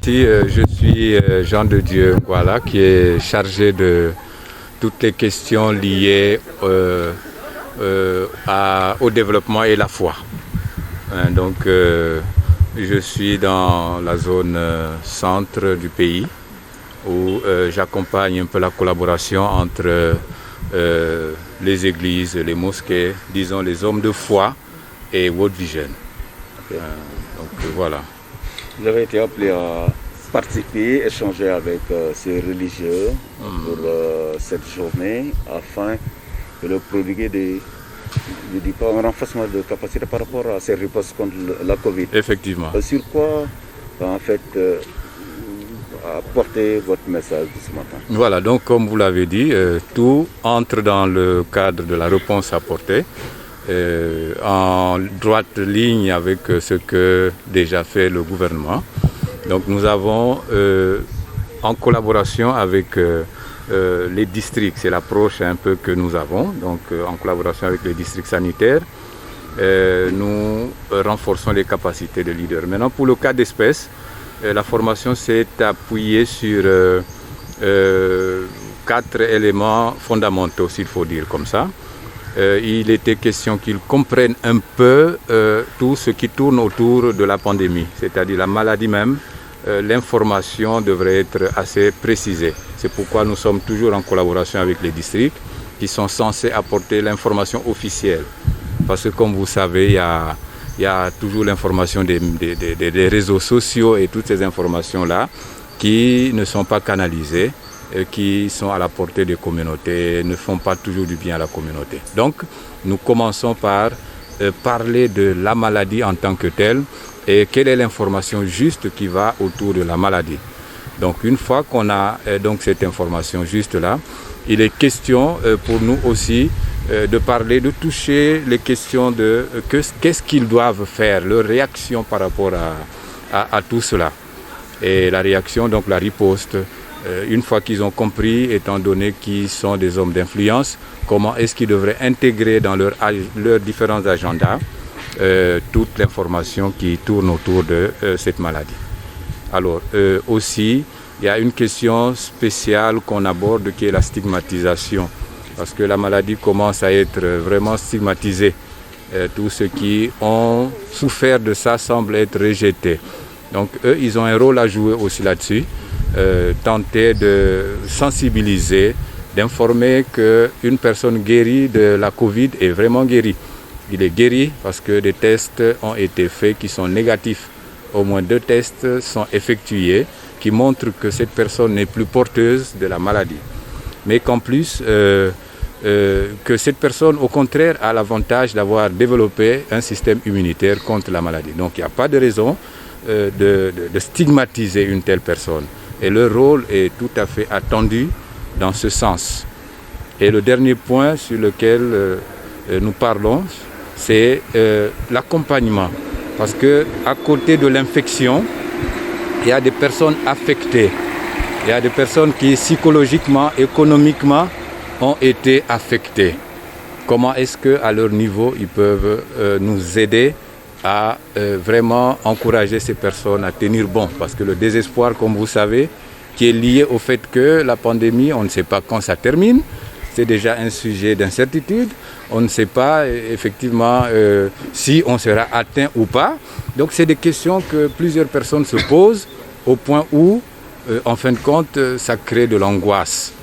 merci. Je suis Jean de Dieu, voilà, qui est chargé de toutes les questions liées au développement et la foi. Donc, je suis dans la zone centre du pays où j'accompagne un peu la collaboration entre les églises, les mosquées, disons les hommes de foi et World Vision. Okay. Donc voilà. Vous avez été appelé à participer, échanger avec ces religieux pour cette journée afin de leur prodiguer un renforcement de capacité par rapport à ces ripostes contre la Covid. Effectivement. Sur quoi, en fait, apporter votre message de ce matin? Voilà, donc comme vous l'avez dit, tout entre dans le cadre de la réponse apportée, en droite ligne avec ce que déjà fait le gouvernement. Donc nous avons, en collaboration avec les districts, c'est l'approche un peu que nous avons, donc en collaboration avec les districts sanitaires, nous renforçons les capacités de leaders. Maintenant, pour le cas d'espèce, la formation s'est appuyée sur 4 éléments fondamentaux, s'il faut dire comme ça. Il était question qu'ils comprennent un peu tout ce qui tourne autour de la pandémie, c'est-à-dire la maladie même. L'information devrait être assez précisée. C'est pourquoi nous sommes toujours en collaboration avec les districts qui sont censés apporter l'information officielle. Parce que comme vous savez, il y a toujours l'information des réseaux sociaux et toutes ces informations-là qui ne sont pas canalisées, qui sont à la portée des communautés, ne font pas toujours du bien à la communauté. Donc, nous commençons par parler de la maladie en tant que telle et quelle est l'information juste qui va autour de la maladie. Donc, une fois qu'on a donc cette information juste-là, il est question pour nous aussi de parler, de toucher les questions de qu'est-ce qu'ils doivent faire, leur réaction par rapport à tout cela. Et la réaction, donc la riposte, une fois qu'ils ont compris, étant donné qu'ils sont des hommes d'influence, comment est-ce qu'ils devraient intégrer dans leurs différents agendas toute l'information qui tourne autour de cette maladie. Alors aussi, il y a une question spéciale qu'on aborde qui est la stigmatisation. Parce que la maladie commence à être vraiment stigmatisée. Tous ceux qui ont souffert de ça semblent être rejetés. Donc eux, ils ont un rôle à jouer aussi là-dessus. Tenter de sensibiliser, d'informer qu'une personne guérie de la Covid est vraiment guérie. Il est guéri parce que des tests ont été faits qui sont négatifs. Au moins 2 tests sont effectués qui montrent que cette personne n'est plus porteuse de la maladie. Mais qu'en plus, que cette personne, au contraire, a l'avantage d'avoir développé un système immunitaire contre la maladie. Donc il n'y a pas de raison de stigmatiser une telle personne. Et leur rôle est tout à fait attendu dans ce sens. Et le dernier point sur lequel nous parlons, c'est l'accompagnement. Parce qu'à côté de l'infection, il y a des personnes affectées. Il y a des personnes qui psychologiquement, économiquement ont été affectées. Comment est-ce qu'à leur niveau, ils peuvent nous aider à vraiment encourager ces personnes à tenir bon? Parce que le désespoir, comme vous savez, qui est lié au fait que la pandémie, on ne sait pas quand ça termine, c'est déjà un sujet d'incertitude. On ne sait pas effectivement si on sera atteint ou pas. Donc c'est des questions que plusieurs personnes se posent au point où, en fin de compte, ça crée de l'angoisse.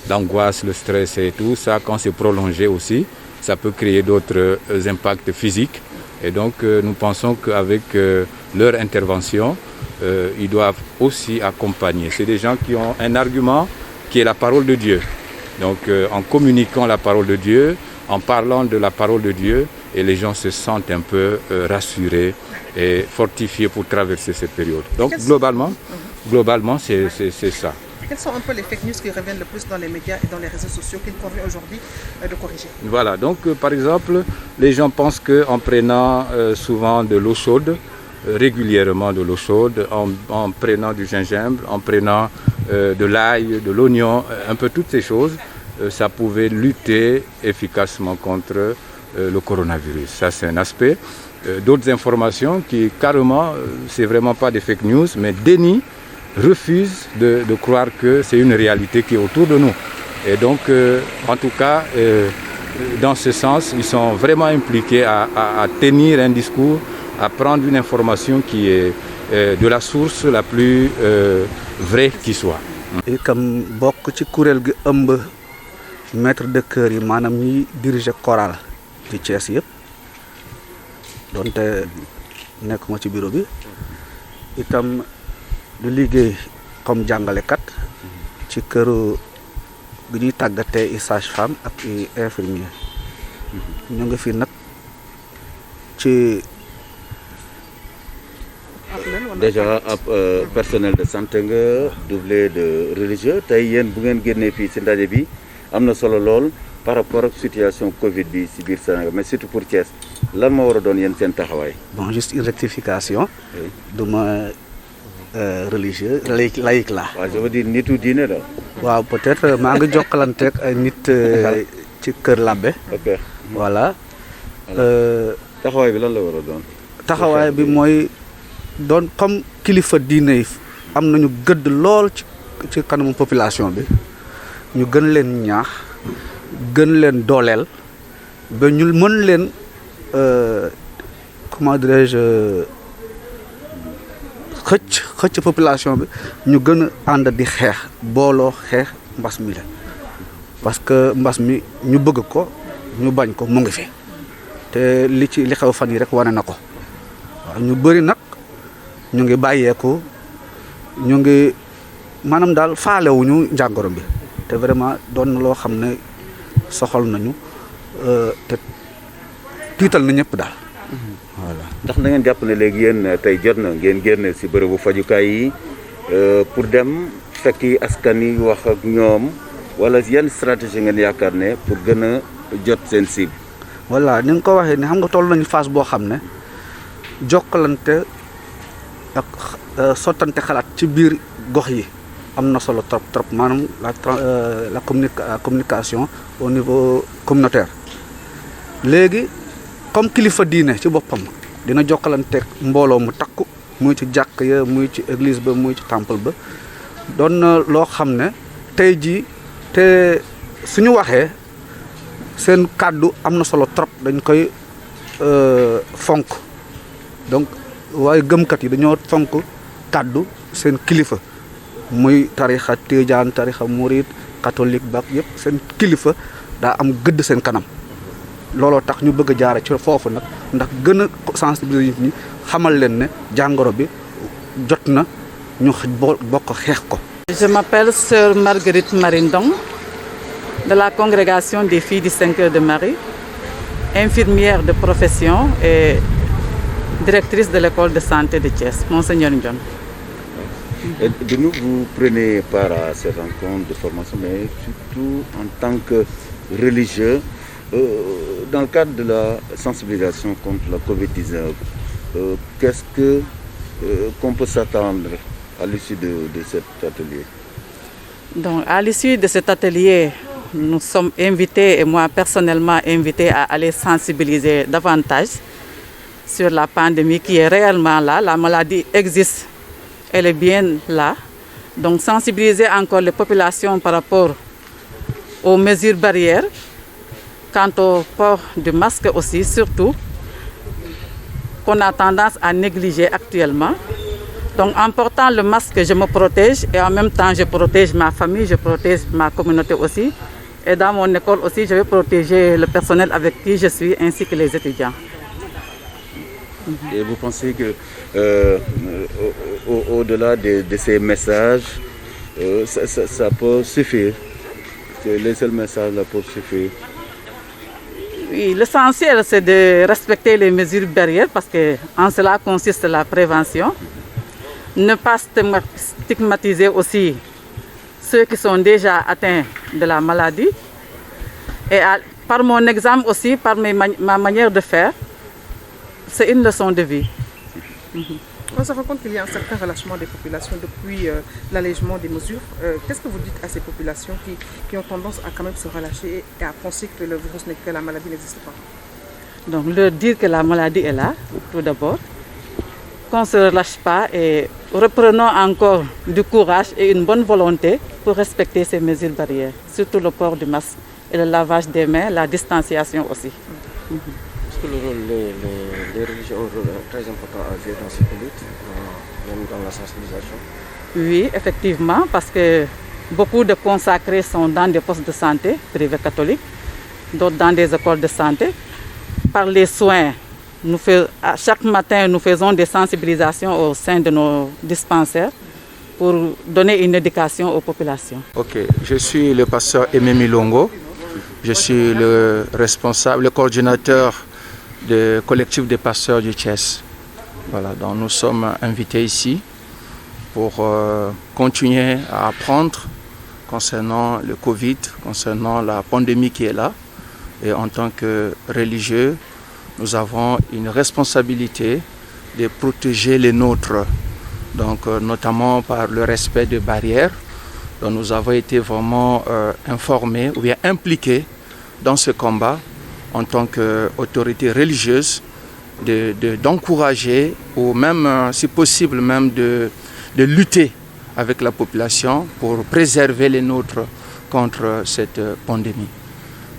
L'angoisse, le stress et tout ça, quand c'est prolongé aussi, ça peut créer d'autres impacts physiques. Et donc nous pensons qu'avec leur intervention, ils doivent aussi accompagner. C'est des gens qui ont un argument qui est la parole de Dieu. Donc en communiquant la parole de Dieu, en parlant de la parole de Dieu, et les gens se sentent un peu rassurés et fortifiés pour traverser cette période. Donc globalement c'est ça. Quelles sont un peu les fake news qui reviennent le plus dans les médias et dans les réseaux sociaux qu'il convient aujourd'hui de corriger? Voilà, donc par exemple, les gens pensent qu'en prenant souvent de l'eau chaude, régulièrement de l'eau chaude, en prenant du gingembre, en prenant de l'ail, de l'oignon, un peu toutes ces choses, ça pouvait lutter efficacement contre le coronavirus. Ça, c'est un aspect. D'autres informations qui, carrément, c'est vraiment pas des fake news, mais dénient refusent de croire que c'est une réalité qui est autour de nous. Et donc, en tout cas, dans ce sens, ils sont vraiment impliqués à tenir un discours, à prendre une information qui est de la source la plus vraie qui soit. Comme bokk ci kuréel gi ëmb maître de chœur yi maanaam ñi diriger chorale ci Thiès yëpp donte nekkuma ci bureau bi itam du liggéey comme jàngalekat ci këru gi ñuy tàggatee i sage-femme ak i infirmier ñu ngi fi nag ci déjà personnel de santé nga doublé de religieux tey yéen bu ngeen génnee fii ci ndaje bi am na solo lool par rapport ak situation Covid bi ci biir Sénégal mais surtout pour Thiès lan moo war a doon yéen seen taxawaay. Bon, juste une rectification. du ma religieux laïque la. waaw je veux dire nitu diine la. waaw peut-être maa ngi jokkalanteeg ay nit ci Kër Labbe. ok voilà. taxawaay bi lan la war a doon. taxawaay bi mooy doon comme kilifa diine yi am nañu gëdd lool ci kanamu population bi ñu gën leen ñaax gën leen dooleel ba ñu mën leen comment dirais-je xëcc population bi ñu gën a ànd di xeex booloo xeex mbas mi la parce que mbas mi ñu bëgg ko ñu bañ ko mu ngi fi te li xew fan yi rek wane na ko waaw ñu bëri nag ñu ngi bàyyeeku ñu ngi maanaam daal faalewuñu njàngoro bi te vraiment doon na loo xam ne soxal nañu te tiital na ñëpp daal voilà. ndax na ngeen jàpp ne léegi yéen tey jot na ngeen génn ci bërëbu fajukaay yi pour dem fekki askan yi wax ak ñoom wala yan stratégie ngeen yaakaar ne pour gën a jot seen cible. voilà ni nga ko waxee ni xam nga toll nañu phase boo xam ne jokkalante ak sottante xalaat ci biir gox yi am na solo trop maanaam la communication au niveau communautaire léegi comme kilifa diine ci boppam dina jokkalante mbooloo mu takku muy ci jàkk ya muy ci église ba muy ci temple ba doon na loo xam ne tey jii te suñu waxee seen kàddu am na solo trop dañ koy fonk donc waaye gëmkat yi dañoo fonk kàddu seen kilifa muy tarixa tijaan tarixa murid catholique bak yëpp seen kilifa daa am gëdd seen kanam looloo tax ñu bëgg a jaare ci foofu nag ndax gën a sensibiliser nit ñi xamal leen ne jàngoro bi jot na ñu bokk xeex ko. Je m'appelle Sœur Marguerite Marindong de la congrégation des filles du 5 heures de Marie, infirmière de profession et directrice de l'école de santé de Thiès, Monseigneur Ndione. De nous, vous prenez part à ces rencontres de formation, mais surtout en tant que religieux, dans le cadre de la sensibilisation contre la Covid-19, qu'est-ce qu'on peut s'attendre à l'issue de cet atelier? Donc, à l'issue de cet atelier, nous sommes invités, et moi personnellement invité à aller sensibiliser davantage sur la pandémie qui est réellement là. La maladie existe, elle est bien là. Donc sensibiliser encore les populations par rapport aux mesures barrières, quant au port du masque aussi, surtout, qu'on a tendance à négliger actuellement. Donc en portant le masque, je me protège et en même temps je protège ma famille, je protège ma communauté aussi. Et dans mon école aussi, je vais protéger le personnel avec qui je suis ainsi que les étudiants. Et vous pensez que au-delà de ces messages, ça peut suffire? Les seuls messages là peuvent suffire? Oui, l'essentiel c'est de respecter les mesures barrières parce que en cela consiste la prévention. Ne pas stigmatiser aussi ceux qui sont déjà atteints de la maladie. Et par mon exemple aussi, par ma manière de faire, c'est une leçon de vie. On se rend compte qu'il y a un certain relâchement des populations depuis l'allègement des mesures. Qu'est-ce que vous dites à ces populations qui ont tendance à quand même se relâcher et à penser que le virus, que la maladie n'existe pas? Donc leur dire que la maladie est là, tout d'abord. qu'on ne se relâche pas et reprenons encore du courage et une bonne volonté pour respecter ces mesures barrières, surtout le port du masque et le lavage des mains, la distanciation aussi. Est-ce que les religions ont un rôle très important à jouer dans cette lutte, même dans la sensibilisation? Oui, effectivement, parce que beaucoup de consacrés sont dans des postes de santé privés catholiques, d'autres dans des écoles de santé. Par les soins, chaque matin, nous faisons des sensibilisations au sein de nos dispensaires pour donner une éducation aux populations. Ok, je suis le pasteur Aimé Milongo. Je suis le responsable, le coordinateur du collectif des pasteurs du Thiès. Voilà, donc nous sommes invités ici pour continuer à apprendre concernant le Covid, concernant la pandémie qui est là. Et en tant que religieux, nous avons une responsabilité de protéger les nôtres, donc notamment par le respect des barrières. Donc nous avons été vraiment informés ou bien impliqués dans ce combat en tant qu'autorité religieuse, d'encourager ou même, si possible, même de lutter avec la population pour préserver les nôtres contre cette pandémie.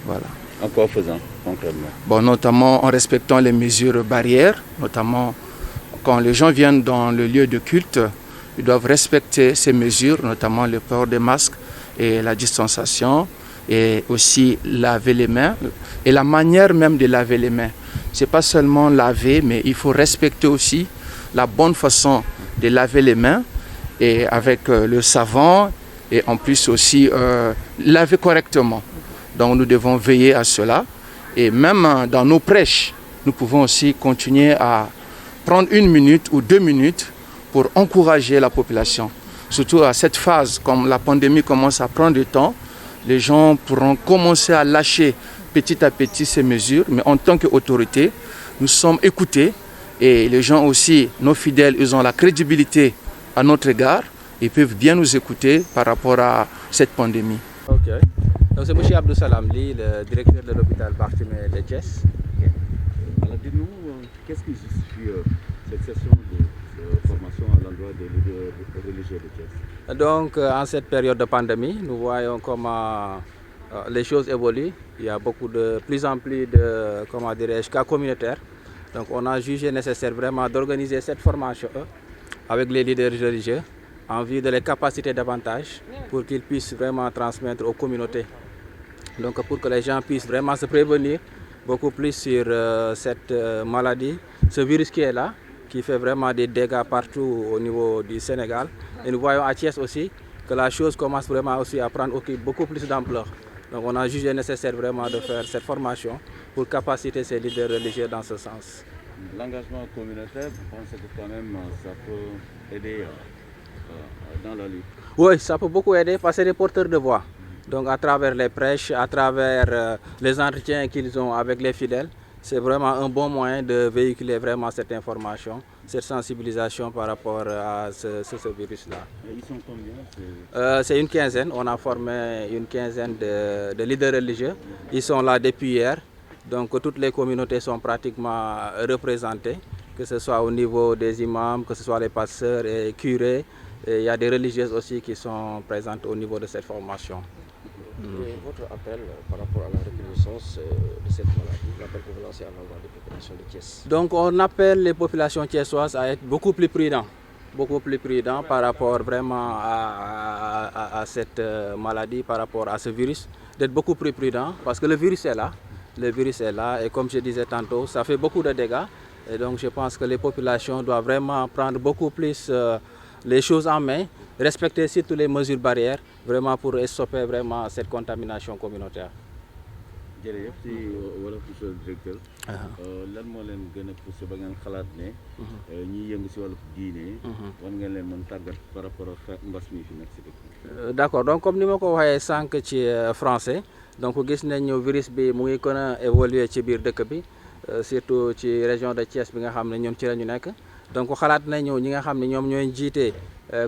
Voilà. En quoi faisant concrètement? Bon, notamment en respectant les mesures barrières, notamment quand les gens viennent dans le lieu de culte, ils doivent respecter ces mesures, notamment le port des masques et la distanciation, et aussi laver les mains et la manière même de laver les mains. C'est pas seulement laver, mais il faut respecter aussi la bonne façon de laver les mains et avec le savon et en plus aussi laver correctement. Donc nous devons veiller à cela et même dans nos prêches, nous pouvons aussi continuer à prendre 1 minute ou 2 minutes pour encourager la population. Surtout à cette phase, comme la pandémie commence à prendre du temps, les gens pourront commencer à lâcher petit à petit ces mesures, mais en tant qu'autorité, nous sommes écoutés et les gens aussi, nos fidèles, ils ont la crédibilité à notre égard, ils peuvent bien nous écouter par rapport à cette pandémie. Ok. Donc c'est M. Abdou Salam Li, le directeur de l'hôpital Barthélemy de Thiès. Alors dites-nous, qu'est-ce qui justifie cette session de formation à l'endroit des leaders religieux de Thiès? Donc en cette période de pandémie, nous voyons comment les choses évoluent. Il y a plus en plus de cas communautaires. Donc on a jugé nécessaire vraiment d'organiser cette formation avec les leaders religieux en vue de les capaciter davantage pour qu'ils puissent vraiment transmettre aux communautés. Donc pour que les gens puissent vraiment se prévenir beaucoup plus sur cette maladie, ce virus qui est là, qui fait vraiment des dégâts partout au niveau du Sénégal. Et nous voyons à Thiès aussi que la chose commence vraiment aussi à prendre beaucoup plus d'ampleur. Donc on a jugé nécessaire vraiment de faire cette formation pour capaciter ces leaders religieux dans ce sens. L'engagement communautaire, vous pensez que quand même ça peut aider dans la lutte? Oui, ça peut beaucoup aider parce que c'est des porteurs de voix. Donc à travers les prêches, à travers les entretiens qu'ils ont avec les fidèles, c'est vraiment un bon moyen de véhiculer vraiment cette information, cette sensibilisation par rapport à ce virus-là. Ils sont combien? C'est une quinzaine, on a formé une quinzaine de leaders religieux. Ils sont là depuis hier, donc toutes les communautés sont pratiquement représentées, que ce soit au niveau des imams, que ce soit les pasteurs et curés. Et il y a des religieuses aussi qui sont présentes au niveau de cette formation. Et votre appel par rapport à la recrudescence de cette maladie, l'appel que vous lancez à l'endroit des populations de Thiès? Donc on appelle les populations thiessoises à être beaucoup plus prudents par rapport vraiment à cette maladie, par rapport à ce virus, d'être beaucoup plus prudents parce que le virus est là et comme je disais tantôt, ça fait beaucoup de dégâts et donc je pense que les populations doivent vraiment prendre beaucoup plus les choses en main, respecter surtout les mesures barrières, vraiment pour stopper vraiment cette contamination communautaire. jërëjëf ci wala monsieur le directeur. lan moo leen gën a poussé ba ngeen xalaat ne. ñiy yëngu si wàllu diine. war ngeen leen mën tàggat par rapport ak mbas mi fi nekk si dëkk. D'accord, donc comme ni ma ko waxee sànq ci français donc gis nañu virus bi mu ngi gën a évoluer ci biir dëkk bi surtout ci région de Thiès bi nga xam ne ñoom ci la ñu nekk. Donc xalaat nañu ñi nga xam ne ñoom ñooy jiite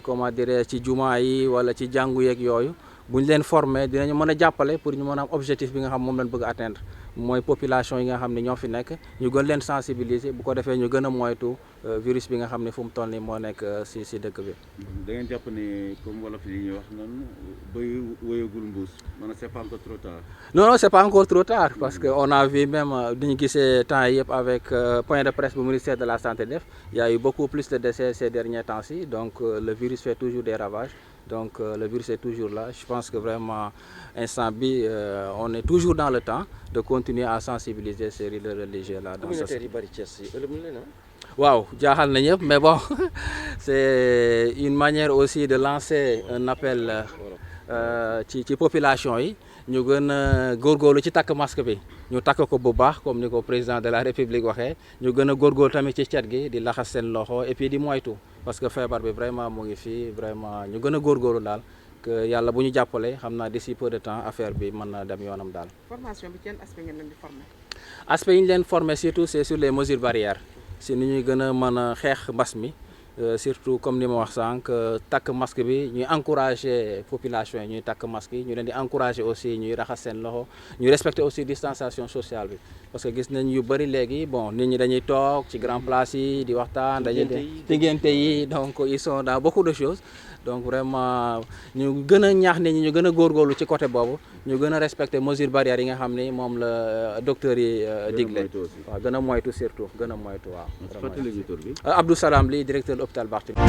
comment dire ci jumaa yi wala ci jàngu yeeg yooyu bu ñu leen former dinañu mën a jàppale pour ñu mën a am objectif bi nga xam moom lañ bëgg atteindre mooy population yi nga xam ne ñoo fi nekk ñu gën leen sensibiliser bu ko defee ñu gën a moytu virus bi nga xam ne fu mu toll nii moo nekk si dëkk bi. da ngeen jàpp ne comme wolof yi ñuy wax noonu bay wéyagul mbuus maanaam c'est pas encore trop tard. Non, c'est pas encore trop tard parce que on a vu même di ñu gisee temps yëpp avec point de presse bu ministère de la santé def il y a eu beaucoup plus de décès ces derniers temps-ci donc le virus fait toujours des ravages. Donc le virus est toujours là. Je pense que vraiment, instant bi, on est toujours dans le temps de continuer à sensibiliser ces leaders religieux-là. Wow, mais bon, c'est une manière aussi de lancer un appel ci population yi ñu gën a góorgóorlu ci takk masque bi ñu takk ko bu baax comme ni ko président de la république waxee ñu gën a góorgóorlu tamit ci cet gi di laxas seen loxo et puis di moytu parce que feebar bi vraiment mu ngi fii vraiment ñu gën a góorgóorlu daal que yàlla bu ñu jàppale xam naa d'ici peu de temps affaire bi mën na dem yoonam daal. formation bi ci yan aspect ngeen leen di former. aspect yi ñu leen former surtout c'est sur les mesures barrières si ni ñuy gën a mën a xeex mbas mi. Surtout comme ni ma wax sànq takk masque bi ñuy encourager population yi ñuy takk masque yi ñu leen di encourager aussi ñuy raxas seen loxo ñu respecter aussi distanciation sociale bi parce que gis nañ yu bëri léegi bon nit ñi dañuy toog ci grand place yi di waxtaan dañuy ci ngénte yi donc ils sont dans beaucoup de choses donc vraiment ñu gën a ñaax nit ñi ñu gën a góorgóorlu ci côté boobu ñu gën a respecter mesures barrières yi nga xam ni moom la docteur yi digle waaw gën a moytu surtout gën a moytu waaw Abdou Salam li directeur hôpital Barthélemy